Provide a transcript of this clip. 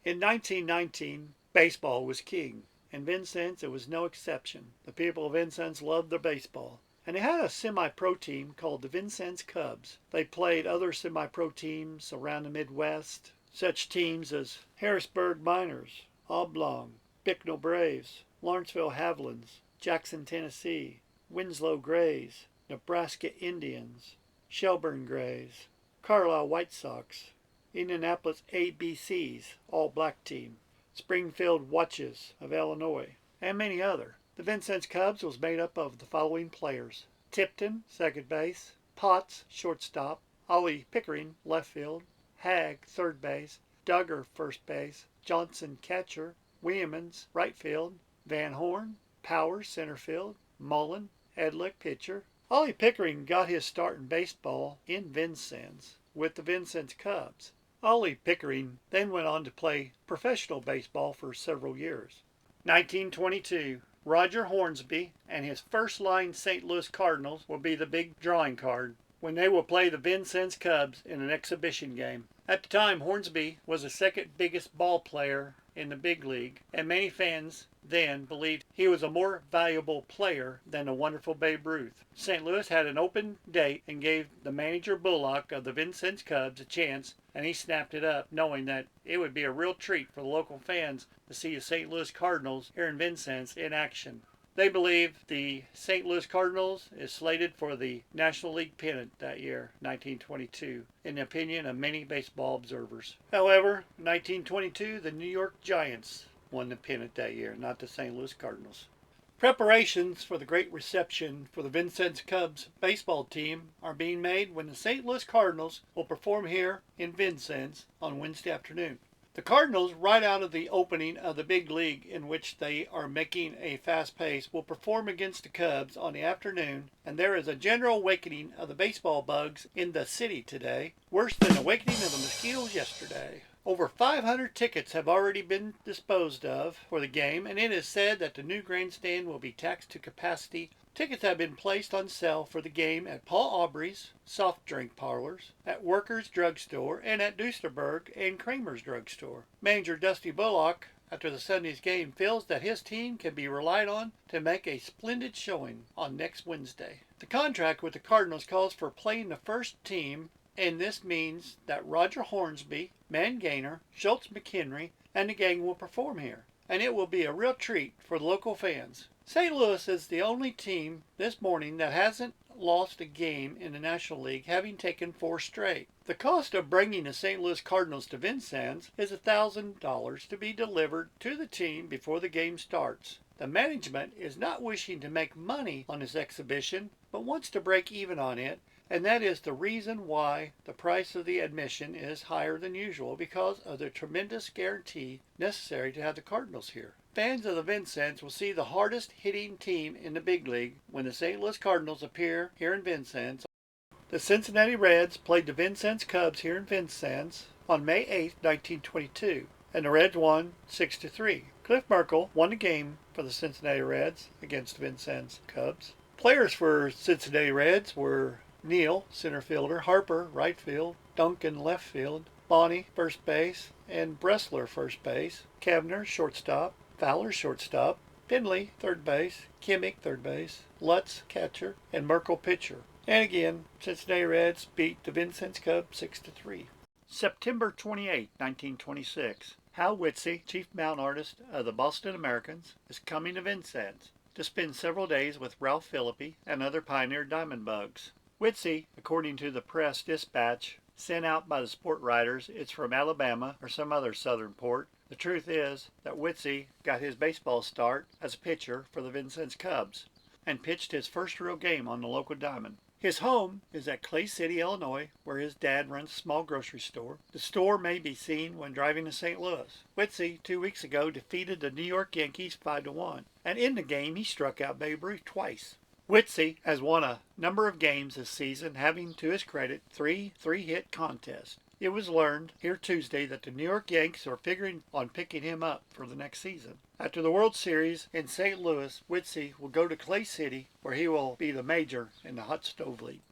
In 1919, baseball was king. In Vincennes, it was no exception. The people of Vincennes loved their baseball. And they had a semi-pro team called the Vincennes Cubs. They played other semi-pro teams around the Midwest, such teams as Harrisburg Miners, Oblong, Bicknell Braves, Lawrenceville Havilands, Jackson, Tennessee, Winslow Grays, Nebraska Indians, Shelburne Grays, Carlisle White Sox, Indianapolis A.B.C's all-black team, Springfield Watches of Illinois, and many other. The Vincennes Cubs was made up of the following players: Tipton, second base; Potts, shortstop; Ollie Pickering, left field; Hagg, third base; Duggar, first base; Johnson, catcher; Williams, right field; Van Horn, Powers, center field; Mullen, Edlick, pitcher. Ollie Pickering got his start in baseball in Vincennes with the Vincennes Cubs. Ollie Pickering then went on to play professional baseball for several years. 1922. Roger Hornsby and his first-line St. Louis Cardinals will be the big drawing card when they will play the Vincennes Cubs in an exhibition game. At the time, Hornsby was the second biggest ball player in the big league, and many fans then believed he was a more valuable player than the wonderful Babe Ruth. St. Louis had an open date and gave the manager Bullock of the Vincennes Cubs a chance, and he snapped it up, knowing that it would be a real treat for the local fans to see the St. Louis Cardinals here in Vincennes in action. They believe the St. Louis Cardinals is slated for the National League pennant that year, 1922, in the opinion of many baseball observers. However, in 1922, the New York Giants won the pennant that year, not the St. Louis Cardinals. Preparations for the great reception for the Vincennes Cubs baseball team are being made when the St. Louis Cardinals will perform here in Vincennes on Wednesday afternoon. The Cardinals, right out of the opening of the big league in which they are making a fast pace, will perform against the Cubs on the afternoon, and there is a general awakening of the baseball bugs in the city today, worse than the awakening of the mosquitoes yesterday. Over 500 tickets have already been disposed of for the game, and it is said that the new grandstand will be taxed to capacity. Tickets have been placed on sale for the game at Paul Aubrey's soft drink parlors, at Workers Drugstore, and at Duesterberg and Kramer's Drugstore. Manager Dusty Bullock, after the Sunday's game, feels that his team can be relied on to make a splendid showing on next Wednesday. The contract with the Cardinals calls for playing the first team, and this means that Roger Hornsby, Mangainer, Schultz McHenry, and the gang will perform here, and it will be a real treat for the local fans. St. Louis is the only team this morning that hasn't lost a game in the National League, having taken 4 straight. The cost of bringing the St. Louis Cardinals to Vincennes is $1,000 to be delivered to the team before the game starts. The management is not wishing to make money on this exhibition, but wants to break even on it, and that is the reason why the price of the admission is higher than usual, because of the tremendous guarantee necessary to have the Cardinals here. Fans of the Vincennes will see the hardest hitting team in the big league when the St. Louis Cardinals appear here in Vincennes. The Cincinnati Reds played the Vincennes Cubs here in Vincennes on May 8, 1922, and the Reds won 6-3. Cliff Merkle won the game for the Cincinnati Reds against the Vincennes Cubs. Players for Cincinnati Reds were Neal, center fielder; Harper, right field; Duncan, left field; Bonney, first base; and Bressler, first base; Kavner, shortstop; Fowler, shortstop; Finley, third base; Kimmick, third base; Lutz, catcher; and Merkle, pitcher. And again, Cincinnati Reds beat the Vincennes Cubs 6-3. September 28, 1926. Hal Wiltse, chief mound artist of the Boston Americans, is coming to Vincennes to spend several days with Ralph Phillippe and other pioneer diamond bugs. Wiltse, according to the Press Dispatch sent out by the sport writers, it's from Alabama or some other southern port. The truth is that Wiltse got his baseball start as a pitcher for the Vincennes Cubs and pitched his first real game on the local diamond. His home is at Clay City, Illinois, where his dad runs a small grocery store. The store may be seen when driving to St. Louis. Wiltse, 2 weeks ago, defeated the New York Yankees 5-1, and in the game he struck out Babe Ruth twice. Wiltse has won a number of games this season, having to his credit 3 three-hit contests. It was learned here Tuesday that the New York Yankees are figuring on picking him up for the next season. After the World Series in St. Louis, Wiltse will go to Clay City, where he will be the major in the Hot Stove League.